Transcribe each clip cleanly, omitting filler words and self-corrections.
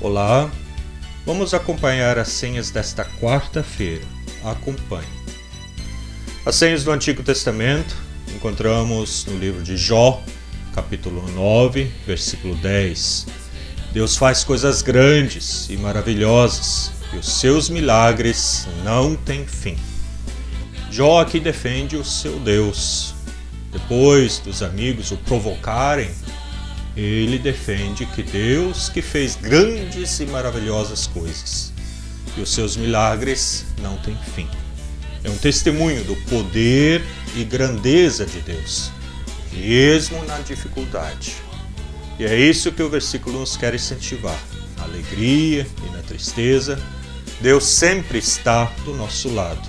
Olá, vamos acompanhar as senhas desta quarta-feira. Acompanhe. As senhas do Antigo Testamento encontramos no livro de Jó, capítulo 9, versículo 10. Deus faz coisas grandes e maravilhosas, e os seus milagres não têm fim. Jó aqui defende o seu Deus. Depois dos amigos o provocarem, ele defende que Deus que fez grandes e maravilhosas coisas, e os seus milagres não têm fim. É um testemunho do poder e grandeza de Deus, mesmo na dificuldade. E é isso que o versículo nos quer incentivar. Na alegria e na tristeza, Deus sempre está do nosso lado.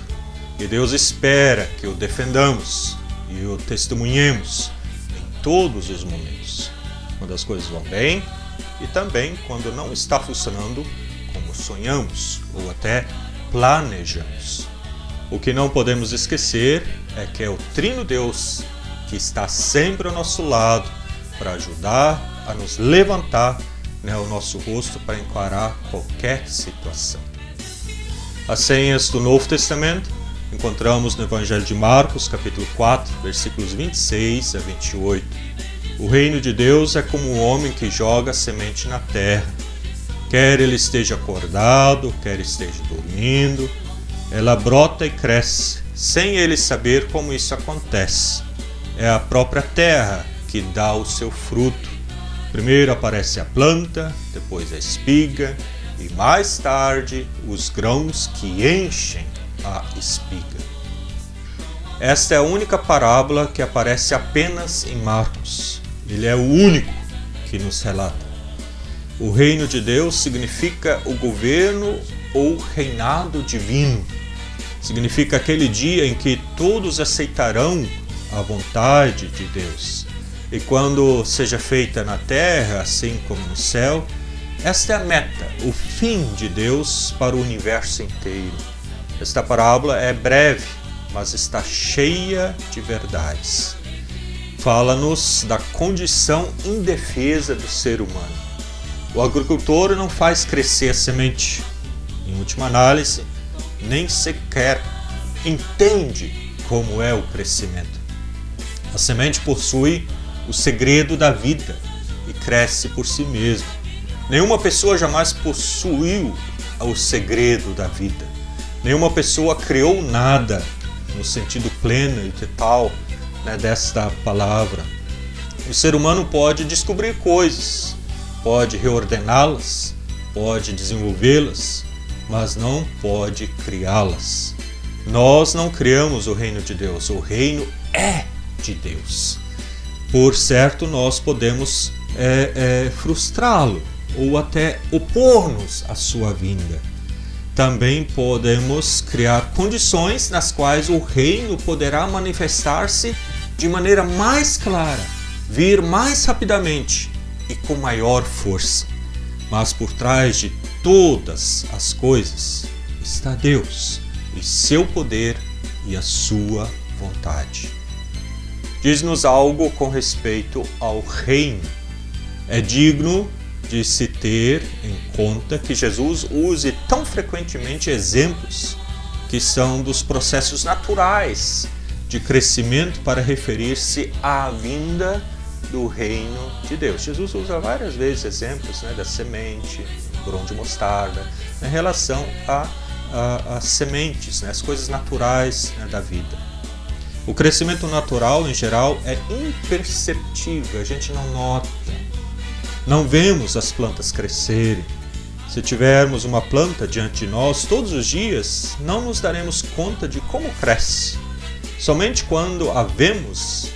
E Deus espera que o defendamos e o testemunhemos em todos os momentos. Quando as coisas vão bem e também quando não está funcionando como sonhamos ou até planejamos. O que não podemos esquecer é que é o Trino Deus que está sempre ao nosso lado para ajudar a nos levantar, o nosso rosto para encarar qualquer situação. As senhas do Novo Testamento encontramos no Evangelho de Marcos, capítulo 4, versículos 26 a 28. O reino de Deus é como um homem que joga semente na terra. Quer ele esteja acordado, quer esteja dormindo, ela brota e cresce, sem ele saber como isso acontece. É a própria terra que dá o seu fruto. Primeiro aparece a planta, depois a espiga e mais tarde os grãos que enchem a espiga. Esta é a única parábola que aparece apenas em Marcos. Ele é o único que nos relata. O reino de Deus significa o governo ou reinado divino. Significa aquele dia em que todos aceitarão a vontade de Deus. E quando seja feita na terra, assim como no céu, esta é a meta, o fim de Deus para o universo inteiro. Esta parábola é breve, mas está cheia de verdades. Fala-nos da condição indefesa do ser humano. O agricultor não faz crescer a semente. Em última análise, nem sequer entende como é o crescimento. A semente possui o segredo da vida e cresce por si mesma. Nenhuma pessoa jamais possuiu o segredo da vida. Nenhuma pessoa criou nada no sentido pleno e total desta palavra. O ser humano pode descobrir coisas, pode reordená-las, pode desenvolvê-las, mas não pode criá-las. Nós não criamos o reino de Deus, o reino é de Deus. Por certo, nós podemos frustrá-lo ou até opor-nos à sua vinda. Também podemos criar condições nas quais o reino poderá manifestar-se de maneira mais clara, vir mais rapidamente e com maior força. Mas por trás de todas as coisas está Deus e seu poder e a sua vontade. Diz-nos algo com respeito ao reino. É digno de se ter em conta que Jesus use tão frequentemente exemplos que são dos processos naturais de crescimento para referir-se à vinda do reino de Deus. Jesus usa várias vezes exemplos da semente, do grão de mostarda, em relação a sementes, as coisas naturais da vida. O crescimento natural, em geral, é imperceptível, a gente não nota. Não vemos as plantas crescerem. Se tivermos uma planta diante de nós todos os dias, não nos daremos conta de como cresce. Somente quando a vemos,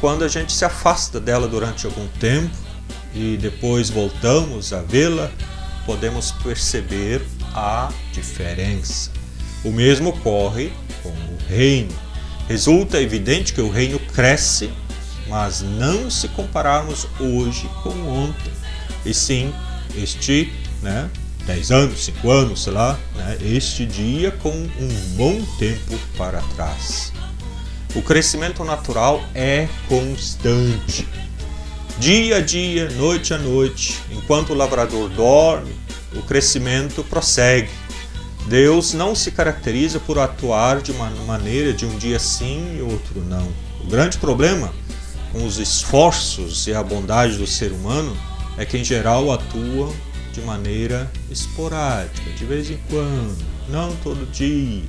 quando a gente se afasta dela durante algum tempo e depois voltamos a vê-la, podemos perceber a diferença. O mesmo ocorre com o reino. Resulta evidente que o reino cresce, mas não se compararmos hoje com ontem, e sim este 10 anos, 5 anos, sei lá, este dia com um bom tempo para trás. O crescimento natural é constante. Dia a dia, noite a noite, enquanto o lavrador dorme, o crescimento prossegue. Deus não se caracteriza por atuar de uma maneira de um dia sim e outro não. O grande problema com os esforços e a bondade do ser humano é que, em geral, atua de maneira esporádica, de vez em quando, não todo dia.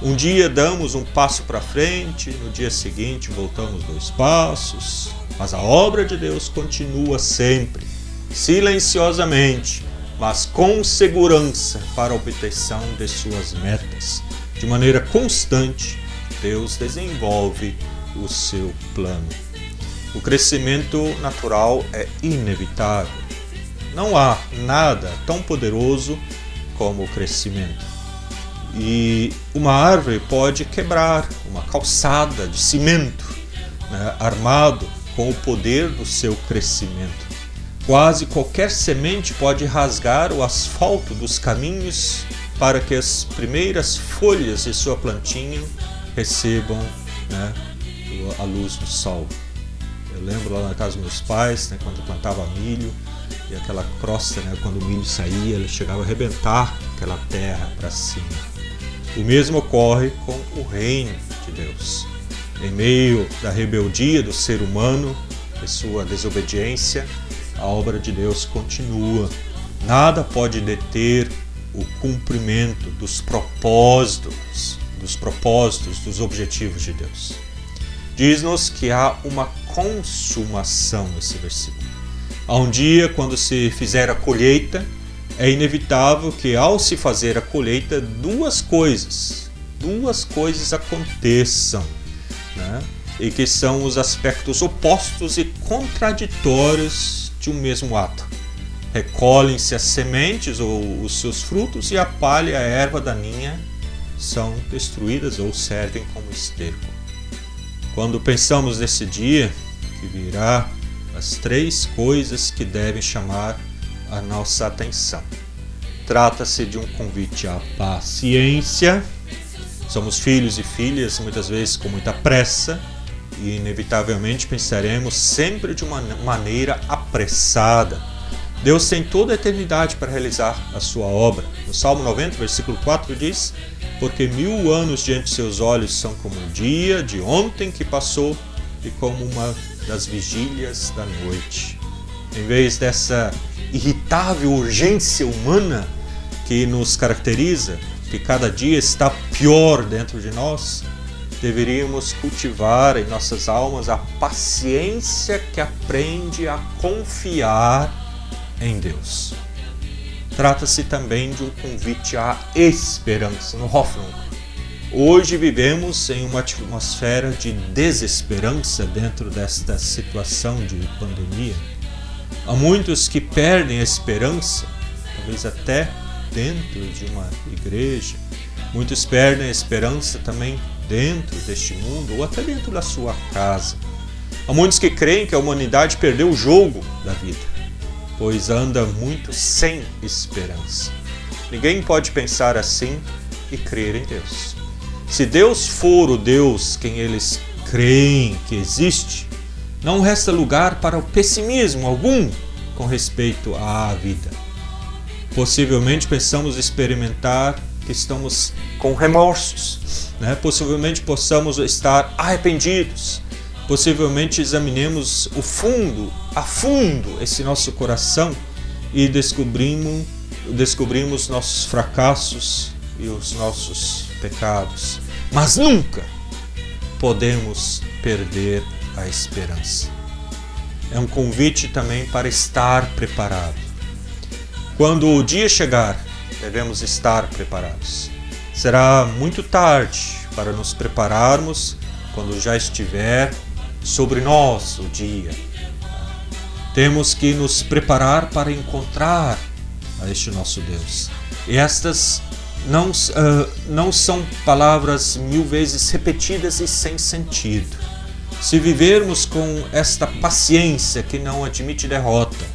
Um dia damos um passo para frente, no dia seguinte voltamos 2 passos, mas a obra de Deus continua sempre, silenciosamente, mas com segurança para a obtenção de suas metas. De maneira constante, Deus desenvolve o seu plano. O crescimento natural é inevitável. Não há nada tão poderoso como o crescimento. E uma árvore pode quebrar uma calçada de cimento, armado com o poder do seu crescimento. Quase qualquer semente pode rasgar o asfalto dos caminhos para que as primeiras folhas de sua plantinha recebam a luz do sol. Eu lembro lá na casa dos meus pais, quando eu plantava milho, e aquela crosta, quando o milho saía, ele chegava a arrebentar aquela terra para cima. O mesmo ocorre com o reino de Deus. Em meio da rebeldia do ser humano e sua desobediência, a obra de Deus continua. Nada pode deter o cumprimento dos propósitos, dos objetivos de Deus. Diz-nos que há uma consumação nesse versículo. Há um dia, quando se fizer a colheita, é inevitável que, ao se fazer a colheita, duas coisas aconteçam, e que são os aspectos opostos e contraditórios de um mesmo ato. Recolhem-se as sementes ou os seus frutos, e a palha e a erva daninha são destruídas ou servem como esterco. Quando pensamos nesse dia que virá, as 3 coisas que devem chamar a nossa atenção. Trata-se de um convite à paciência. Somos filhos e filhas, muitas vezes com muita pressa, e inevitavelmente pensaremos sempre de uma maneira apressada. Deus tem toda a eternidade para realizar a sua obra. No Salmo 90, versículo 4 diz: porque 1000 anos diante de seus olhos são como um dia de ontem que passou e como uma das vigílias da noite. Em vez dessa irritável urgência humana que nos caracteriza, que cada dia está pior dentro de nós, deveríamos cultivar em nossas almas a paciência que aprende a confiar em Deus. Trata-se também de um convite à esperança. No Hoffnung, hoje vivemos em uma atmosfera de desesperança dentro desta situação de pandemia. Há muitos que perdem a esperança, talvez até dentro de uma igreja. Muitos perdem a esperança também dentro deste mundo ou até dentro da sua casa. Há muitos que creem que a humanidade perdeu o jogo da vida, pois anda muito sem esperança. Ninguém pode pensar assim e crer em Deus. Se Deus for o Deus quem eles creem que existe, não resta lugar para o pessimismo algum com respeito à vida. Possivelmente pensamos experimentar que estamos com remorsos, Possivelmente possamos estar arrependidos. Possivelmente examinemos a fundo esse nosso coração e descobrimos nossos fracassos e os nossos pecados. Mas nunca podemos perder a esperança. É um convite também para estar preparado. Quando o dia chegar, devemos estar preparados. Será muito tarde para nos prepararmos quando já estiver sobre nós o dia. Temos que nos preparar para encontrar a este nosso Deus. E estas não são palavras 1000 vezes repetidas e sem sentido. Se vivermos com esta paciência que não admite derrota,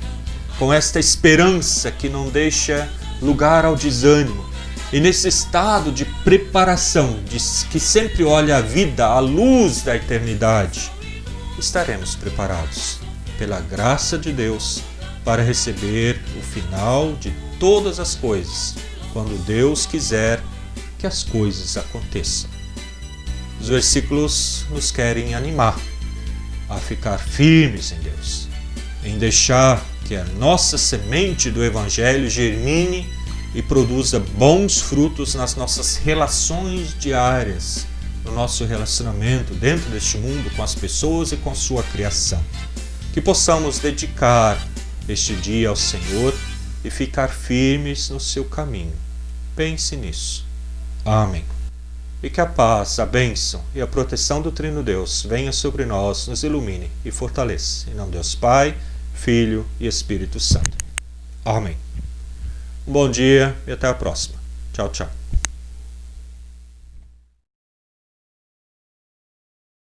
com esta esperança que não deixa lugar ao desânimo, e nesse estado de preparação, que sempre olha a vida à luz da eternidade, estaremos preparados. pela graça de Deus, para receber o final de todas as coisas, quando Deus quiser que as coisas aconteçam. Os versículos nos querem animar a ficar firmes em Deus, em deixar que a nossa semente do Evangelho germine e produza bons frutos nas nossas relações diárias, no nosso relacionamento dentro deste mundo com as pessoas e com a sua criação. Que possamos dedicar este dia ao Senhor e ficar firmes no seu caminho. Pense nisso. Amém. E que a paz, a bênção e a proteção do Trino Deus venha sobre nós, nos ilumine e fortaleça. Em nome de Deus Pai, Filho e Espírito Santo. Amém. Um bom dia e até a próxima. Tchau, tchau.